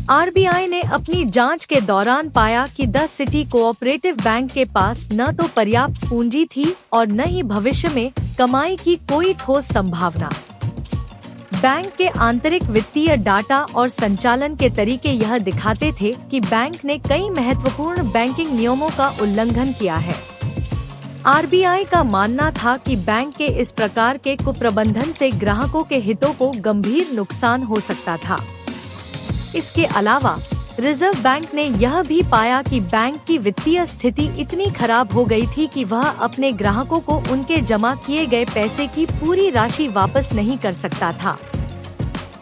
RBI ने अपनी जांच के दौरान पाया कि द सिटी कोऑपरेटिव बैंक के पास न तो पर्याप्त पूंजी थी और न ही भविष्य में कमाई की कोई ठोस संभावना। बैंक के आंतरिक वित्तीय डाटा और संचालन के तरीके यह दिखाते थे कि बैंक ने कई महत्वपूर्ण बैंकिंग नियमों का उल्लंघन किया है। आरबीआई का मानना था कि बैंक के इस प्रकार के कुप्रबंधन से ग्राहकों के हितों को गंभीर नुकसान हो सकता था। इसके अलावा रिजर्व बैंक ने यह भी पाया कि बैंक की वित्तीय स्थिति इतनी खराब हो गई थी कि वह अपने ग्राहकों को उनके जमा किए गए पैसे की पूरी राशि वापस नहीं कर सकता था।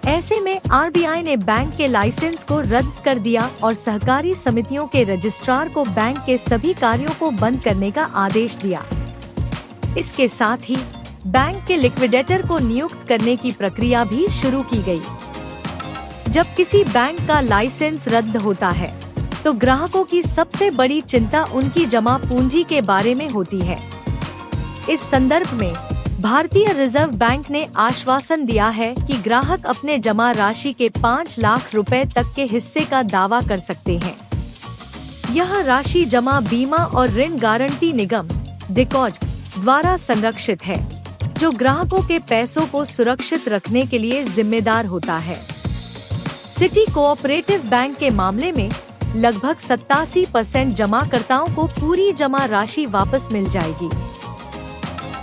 ऐसे में आरबीआई ने बैंक के लाइसेंस को रद्द कर दिया और सहकारी समितियों के रजिस्ट्रार को बैंक के सभी कार्यों को बंद करने का आदेश दिया। इसके साथ ही बैंक के लिक्विडेटर को नियुक्त करने की प्रक्रिया भी शुरू की गई। जब किसी बैंक का लाइसेंस रद्द होता है तो ग्राहकों की सबसे बड़ी चिंता उनकी जमा पूंजी के बारे में होती है। इस संदर्भ में भारतीय रिजर्व बैंक ने आश्वासन दिया है कि ग्राहक अपने जमा राशि के 5 लाख रुपए तक के हिस्से का दावा कर सकते हैं। यह राशि जमा बीमा और ऋण गारंटी निगम डिकॉज द्वारा संरक्षित है, जो ग्राहकों के पैसों को सुरक्षित रखने के लिए जिम्मेदार होता है। सिटी कोऑपरेटिव बैंक के मामले में लगभग 87% जमाकर्ताओं को पूरी जमा राशि वापस मिल जाएगी।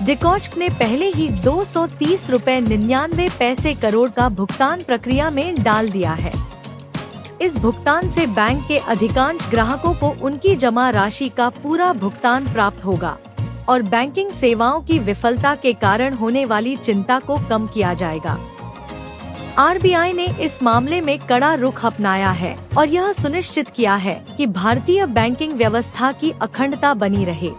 डिकॉज ने पहले ही 230 रुपए 99 पैसे करोड़ का भुगतान प्रक्रिया में डाल दिया है। इस भुगतान से बैंक के अधिकांश ग्राहकों को उनकी जमा राशि का पूरा भुगतान प्राप्त होगा और बैंकिंग सेवाओं की विफलता के कारण होने वाली चिंता को कम किया जाएगा। आरबीआई ने इस मामले में कड़ा रुख अपनाया है और यह सुनिश्चित किया है कि भारतीय बैंकिंग व्यवस्था की अखंडता बनी रहे।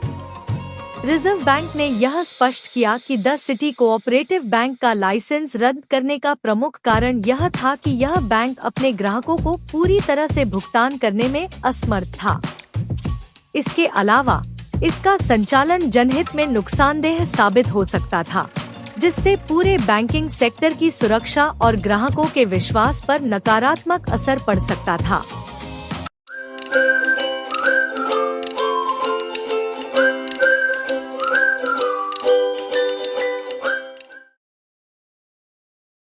रिजर्व बैंक ने यह स्पष्ट किया कि द सिटी कोऑपरेटिव बैंक का लाइसेंस रद्द करने का प्रमुख कारण यह था कि यह बैंक अपने ग्राहकों को पूरी तरह से भुगतान करने में असमर्थ था। इसके अलावा इसका संचालन जनहित में नुकसानदेह साबित हो सकता था, जिससे पूरे बैंकिंग सेक्टर की सुरक्षा और ग्राहकों के विश्वास पर नकारात्मक असर पड़ सकता था।